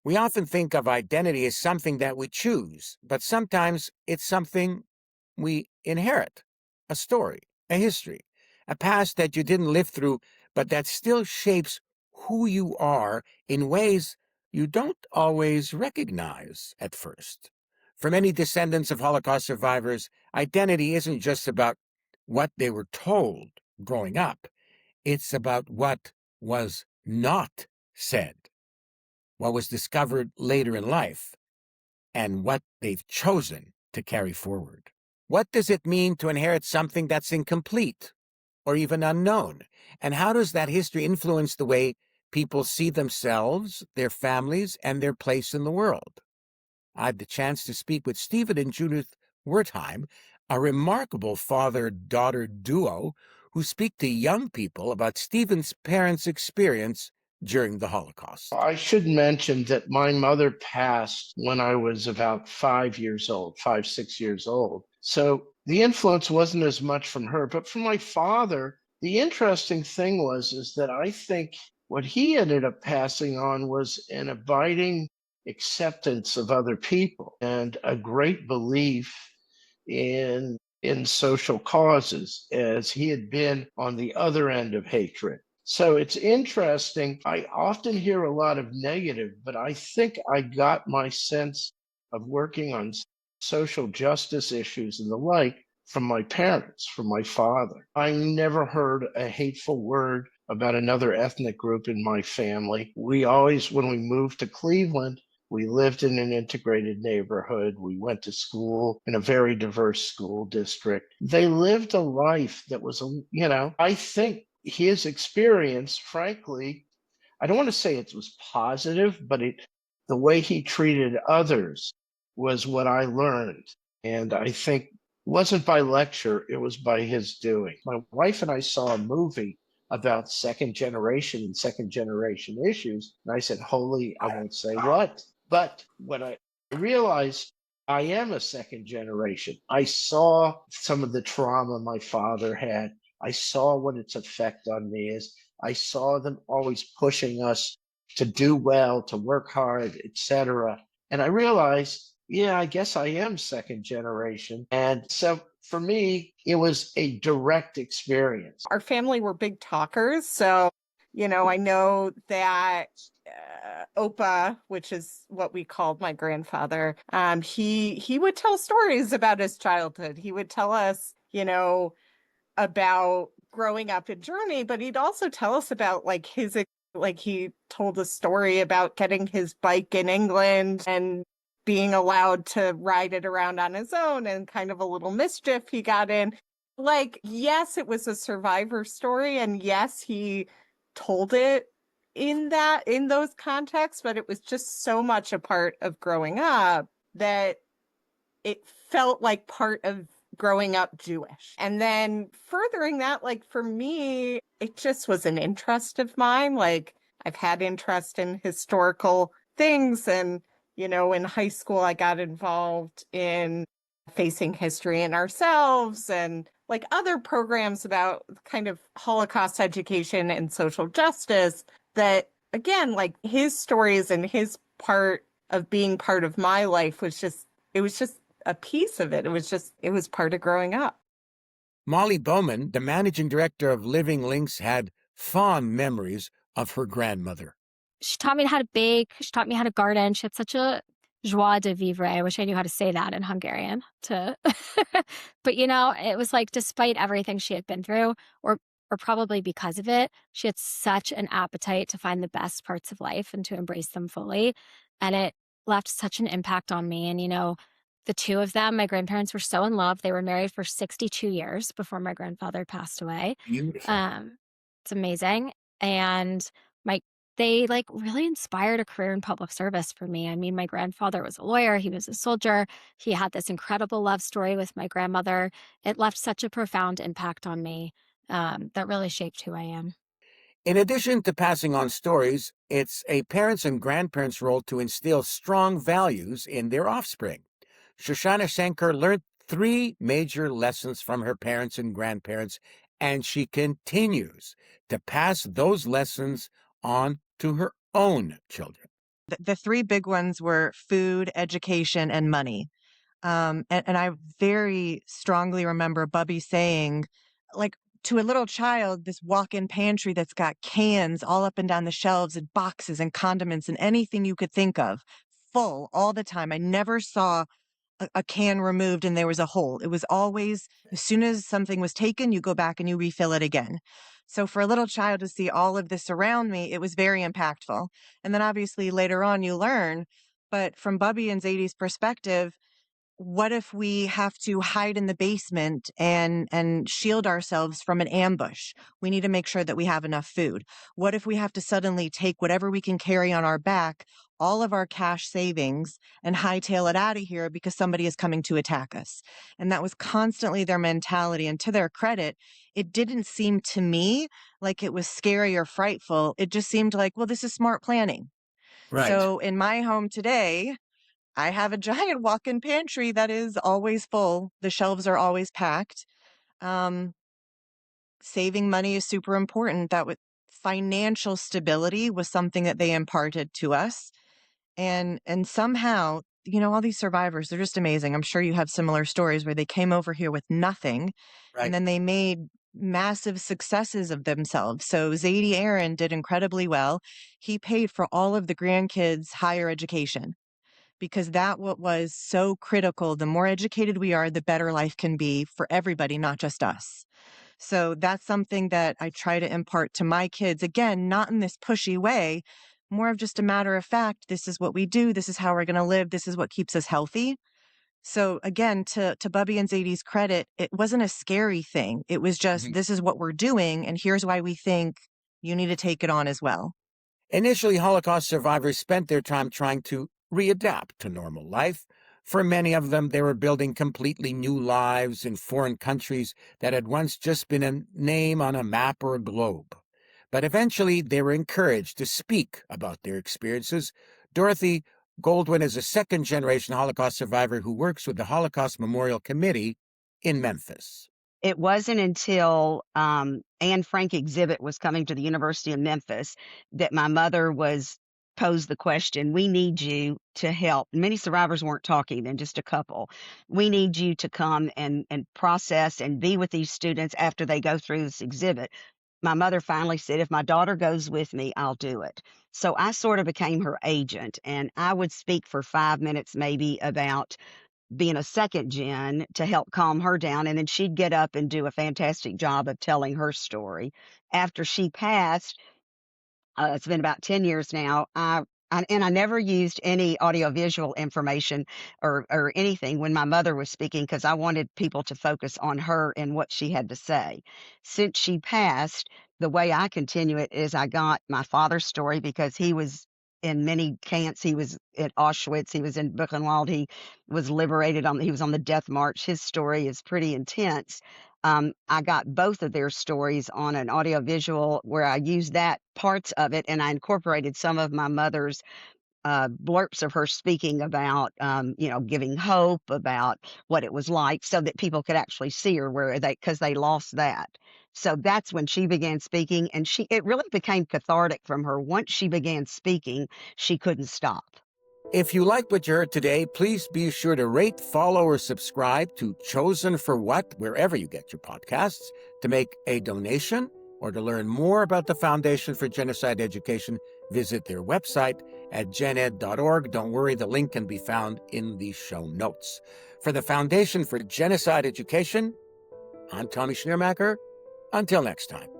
We often think of identity as something that we choose, but sometimes it's something we inherit: a story, a history, a past that you didn't live through, but that still shapes who you are in ways you don't always recognize at first. For many descendants of Holocaust survivors, identity isn't just about what they were told growing up, it's about what was not said, what was discovered later in life, and what they've chosen to carry forward. What does it mean to inherit something that's incomplete or even unknown? And how does that history influence the way people see themselves, their families, and their place in the world? I had the chance to speak with Stephen and Judith Wertheim, a remarkable father-daughter duo who speak to young people about Stephen's parents' experience during the Holocaust. I should mention that my mother passed when I was about 5 years old, 5, 6 years old. So the influence wasn't as much from her, but from my father. The interesting thing is that I think what he ended up passing on was an abiding acceptance of other people and a great belief in social causes, as he had been on the other end of hatred. So it's interesting. I often hear a lot of negative, but I think I got my sense of working on social justice issues and the like from my parents, from my father. I never heard a hateful word about another ethnic group in my family. We always, when we moved to Cleveland, we lived in an integrated neighborhood. We went to school in a very diverse school district. They lived a life that was, I think his experience, frankly, I don't want to say it was positive, but the way he treated others was what I learned. And I think it wasn't by lecture, it was by his doing. My wife and I saw a movie about second generation and second generation issues. And I said, holy, I won't say what. But when I realized I am a second generation, I saw some of the trauma my father had. I saw what its effect on me is. I saw them always pushing us to do well, to work hard, etc. And I realized, yeah, I guess I am second generation. And so for me, it was a direct experience. Our family were big talkers. So, I know that Opa, which is what we called my grandfather, he would tell stories about his childhood. He would tell us, about growing up in Germany, but he'd also tell us about he told a story about getting his bike in England and being allowed to ride it around on his own and kind of a little mischief he got in. Yes, it was a survivor story, and yes, he told it in those contexts, but it was just so much a part of growing up that it felt like part of growing up Jewish. And then furthering that, for me, it just was an interest of mine. I've had interest in historical things, and in high school I got involved in Facing History in Ourselves and other programs about kind of Holocaust education and social justice that, again, his stories and his part of being part of my life was just a piece of it. It was part of growing up. Mollie Bowman, the managing director of Living Links, had fond memories of her grandmother. She taught me how to bake. She taught me how to garden. She had such a joie de vivre. I wish I knew how to say that in Hungarian. But it was despite everything she had been through, or probably because of it, she had such an appetite to find the best parts of life and to embrace them fully. And it left such an impact on me. And, the two of them, my grandparents were so in love. They were married for 62 years before my grandfather passed away. Beautiful. It's amazing. And they really inspired a career in public service for me. I mean, my grandfather was a lawyer. He was a soldier. He had this incredible love story with my grandmother. It left such a profound impact on me that really shaped who I am. In addition to passing on stories, it's a parent's and grandparents' role to instill strong values in their offspring. Shoshana Shenker learned 3 major lessons from her parents and grandparents, and she continues to pass those lessons on to her own children. The three big ones were food, education, and money. And I very strongly remember Bubby saying, like, to a little child, this walk-in pantry that's got cans all up and down the shelves and boxes and condiments and anything you could think of, full all the time. I never saw a can removed and there was a hole. It was always, as soon as something was taken, you go back and you refill it again. So for a little child to see all of this around me, it was very impactful. And then obviously later on you learn, but from Bubby and Zadie's perspective, what if we have to hide in the basement and shield ourselves from an ambush? We need to make sure that we have enough food. What if we have to suddenly take whatever we can carry on our back, all of our cash savings, and hightail it out of here because somebody is coming to attack us? And that was constantly their mentality. And to their credit, it didn't seem to me like it was scary or frightful. It just seemed like, well, this is smart planning. Right. So in my home today, I have a giant walk-in pantry that is always full. The shelves are always packed. Saving money is super important. Financial stability was something that they imparted to us. And somehow, all these survivors, they're just amazing. I'm sure you have similar stories where they came over here with nothing, Right. and then they made massive successes of themselves. So Zadie Aaron did incredibly well. He paid for all of the grandkids' higher education, because that what was so critical. The more educated we are, the better life can be for everybody, not just us. So that's something that I try to impart to my kids. Again, not in this pushy way, more of just a matter of fact. This is what we do. This is how we're going to live. This is what keeps us healthy. So again, to Bubby and Zadie's credit, it wasn't a scary thing. It was just, this is what we're doing, and here's why we think you need to take it on as well. Initially, Holocaust survivors spent their time trying to readapt to normal life. For many of them, they were building completely new lives in foreign countries that had once just been a name on a map or a globe. But eventually, they were encouraged to speak about their experiences. Dorothy Goldwyn is a second-generation Holocaust survivor who works with the Holocaust Memorial Committee in Memphis. It wasn't until Anne Frank exhibit was coming to the University of Memphis that my mother posed the question, we need you to help. Many survivors weren't talking then, just a couple. We need you to come and process and be with these students after they go through this exhibit. My mother finally said, if my daughter goes with me, I'll do it. So I sort of became her agent, and I would speak for 5 minutes maybe about being a second gen to help calm her down. And then she'd get up and do a fantastic job of telling her story. After she passed, it's been about 10 years now, and I never used any audiovisual information or anything when my mother was speaking, because I wanted people to focus on her and what she had to say. Since she passed, the way I continue it is I got my father's story, because he was in many camps. He was at Auschwitz. He was in Buchenwald. He was liberated he was on the death march. His story is pretty intense. I got both of their stories on an audiovisual where I used that parts of it, and I incorporated some of my mother's blurps of her speaking about, giving hope, about what it was like, so that people could actually see her because they lost that. So that's when she began speaking, and it really became cathartic from her. Once she began speaking, she couldn't stop. If you liked what you heard today, please be sure to rate, follow, or subscribe to Chosen for What, wherever you get your podcasts, to make a donation, or to learn more about the Foundation for Genocide Education, visit their website at gened.org. Don't worry, the link can be found in the show notes. For the Foundation for Genocide Education, I'm Tommy Schnurmacher. Until next time.